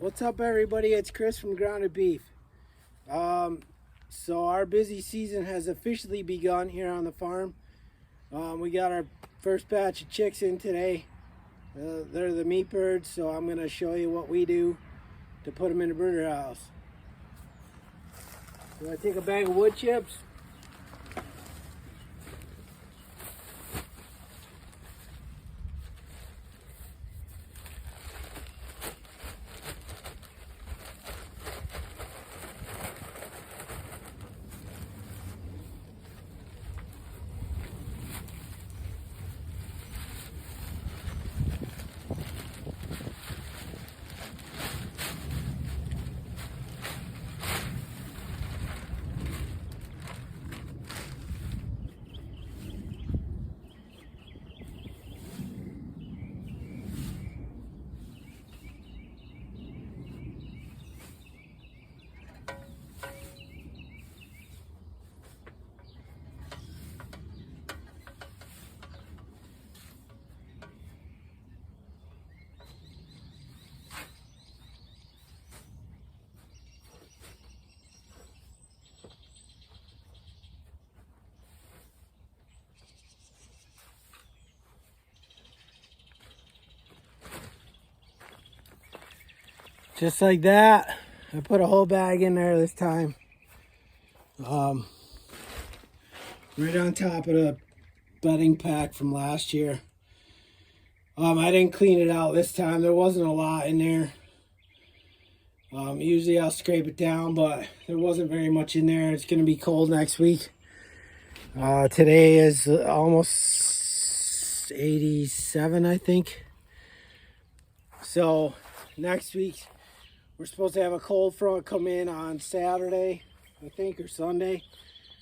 What's up, everybody? It's Chris from Grounded Beef. So our busy season has officially begun here on the farm. We got our first batch of chicks in today. They're the meat birds, so I'm going to show you what we do to put them in the brooder house. So I take a bag of wood chips. Just like that. I put a whole bag in there this time. Right on top of the bedding pack from last year. I didn't clean it out this time. There wasn't a lot in there. Usually I'll scrape it down, but there wasn't very much in there. It's going to be cold next week. Today is almost 87, I think. So next week we're supposed to have a cold front come in on Saturday, I think, or Sunday.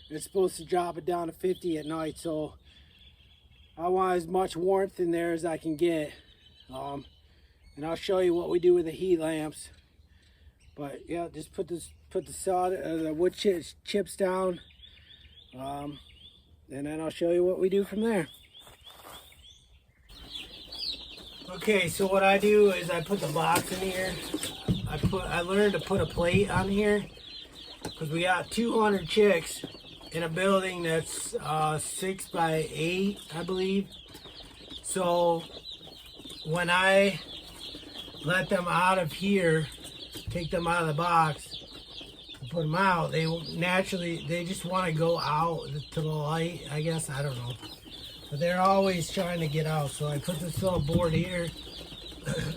It's supposed to drop it down to 50 at night, so I want as much warmth in there as I can get. And I'll show you what we do with the heat lamps. But yeah, just put the wood chips down, and then I'll show you what we do from there. Okay, so what I do is I put the box in here. I learned to put a plate on here because we got 200 chicks in a building that's 6 by 8, I believe. So when I let them out of here, take them out of the box, and put them out, they just want to go out to the light, I guess. I don't know. But they're always trying to get out. So I put this little board here.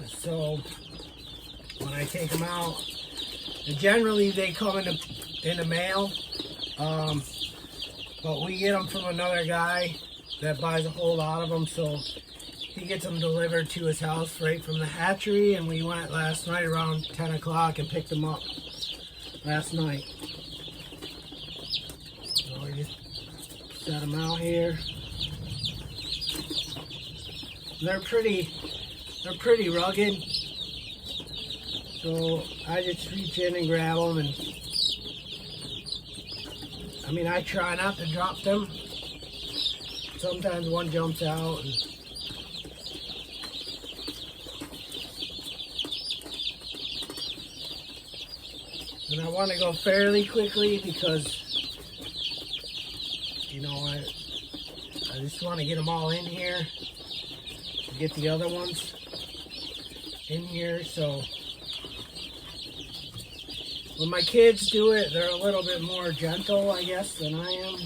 So when I take them out, and generally they come in the mail. But we get them from another guy that buys a whole lot of them. So he gets them delivered to his house right from the hatchery. And we went last night around 10 o'clock and picked them up last night. So we just set them out here. They're pretty rugged, so I just reach in and grab them, and I mean, I try not to drop them. Sometimes one jumps out, and I want to go fairly quickly because, you know, I just want to get them all in here. Get the other ones in here. So when my kids do it, they're a little bit more gentle, I guess, than I am.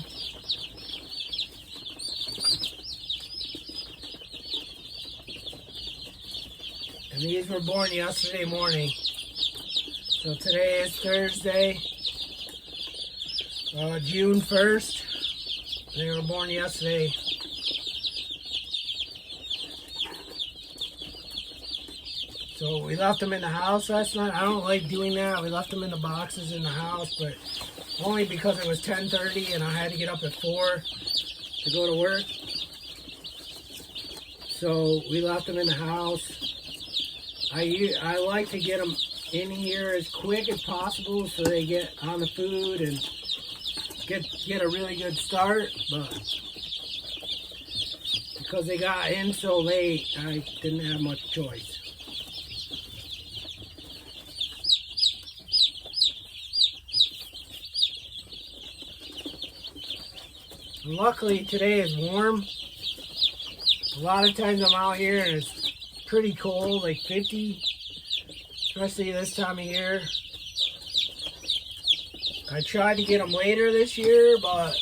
And these were born yesterday morning. So today is Thursday, June 1st. They were born yesterday. So we left them in the house last night. I don't like doing that. We left them in the boxes in the house, but only because it was 10:30 and I had to get up at 4 to go to work. So we left them in the house. I like to get them in here as quick as possible so they get on the food and get a really good start, but because they got in so late, I didn't have much choice. Luckily today is warm. A lot of times I'm out here and it's pretty cold, like 50, especially this time of year. I tried to get them later this year, but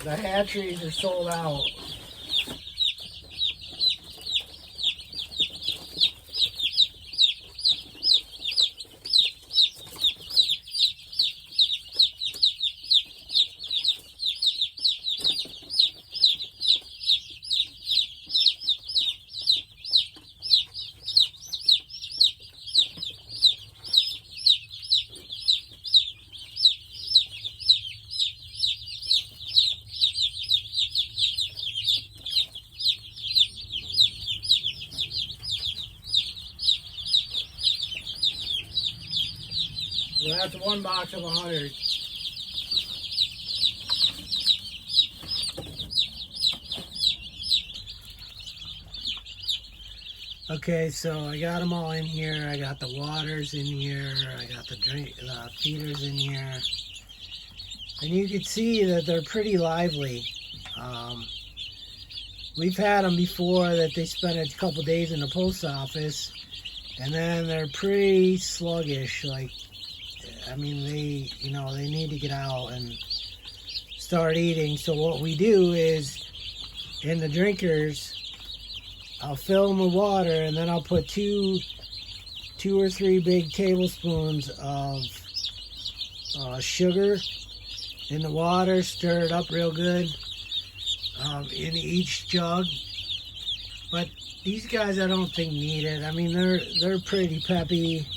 the hatcheries are sold out. So that's one box of 100. Okay, so I got them all in here. I got the waters in here. I got the feeders in here. And you can see that they're pretty lively. We've had them before that they spent a couple days in the post office, and then they're pretty sluggish. Like, I mean, they need to get out and start eating. So what we do is, in the drinkers, I'll fill them with water, and then I'll put two or three big tablespoons of sugar in the water, stir it up real good in each jug. But these guys, I don't think need it. I mean, they're pretty peppy,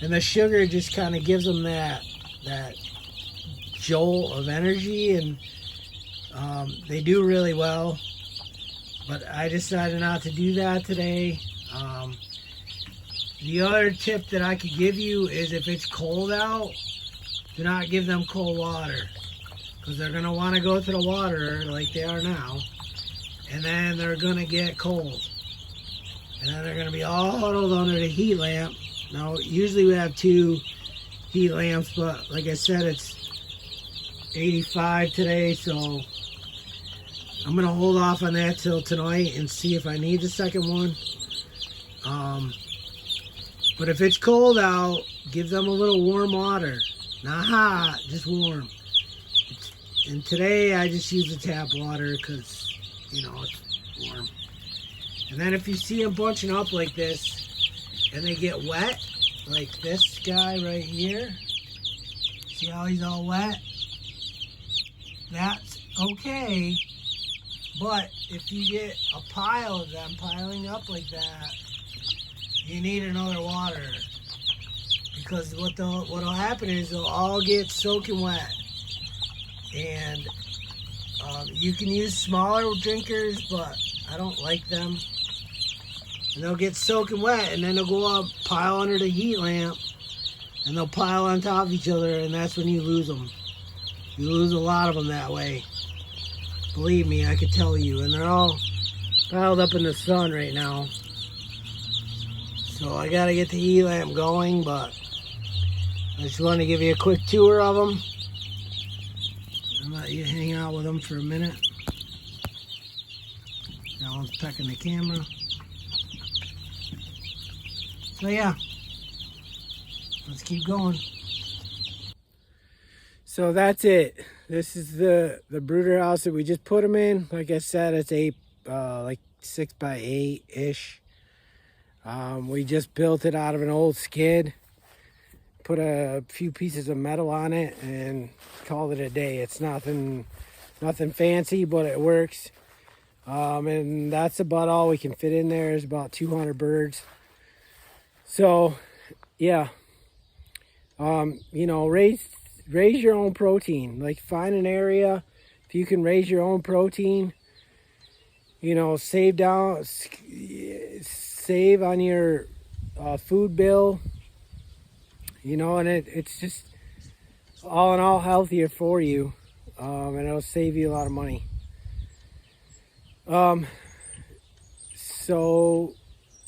and the sugar just kind of gives them that jolt of energy, and they do really well. But I decided not to do that today. The other tip that I could give you is, if it's cold out, do not give them cold water, because they're going to want to go to the water like they are now, and then they're going to get cold. And then they're going to be all huddled under the heat lamp. Now, usually we have 2 heat lamps, but like I said, it's 85 today, so I'm going to hold off on that till tonight and see if I need the second one. But if it's cold out, give them a little warm water. Not hot, just warm. And today I just use the tap water because, it's warm. And then if you see them bunching up like this and they get wet, like this guy right here, see how he's all wet? That's okay. But if you get a pile of them piling up like that, you need another water. Because what'll happen is they'll all get soaking wet. And you can use smaller drinkers, but I don't like them. And they'll get soaking wet, and then they'll go up, pile under the heat lamp, and they'll pile on top of each other, and that's when you lose them. You lose a lot of them that way. Believe me, I could tell you. And they're all piled up in the sun right now. So I got to get the heat lamp going, but I just wanted to give you a quick tour of them. And let you hang out with them for a minute. That one's pecking the camera. So yeah, let's keep going. So that's it. This is the brooder house that we just put them in. Like I said, it's like 6 by 8 ish. We just built it out of an old skid, put a few pieces of metal on it, and called it a day. It's nothing fancy, but it works. And that's about all we can fit in there. Is about 200 birds. So yeah, raise your own protein. Like, find an area if you can raise your own protein. Save on your food bill. And it's just all in all healthier for you, and it'll save you a lot of money. So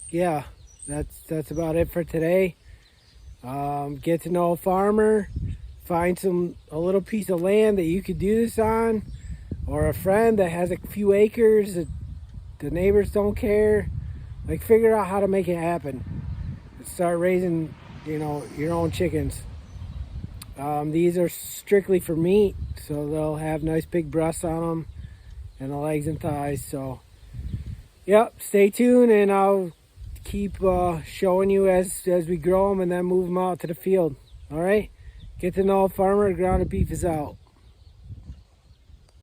yeah, that's about it for today. Get to know a farmer. find a little piece of land that you could do this on, or a friend that has a few acres that the neighbors don't care. Like, figure out how to make it happen. Start raising, your own chickens. These are strictly for meat, so they'll have nice big breasts on them and the legs and thighs. So, yep, stay tuned, and I'll keep showing you as we grow them and then move them out to the field. All right, Get to Know a Farmer. Grounded Beef is out.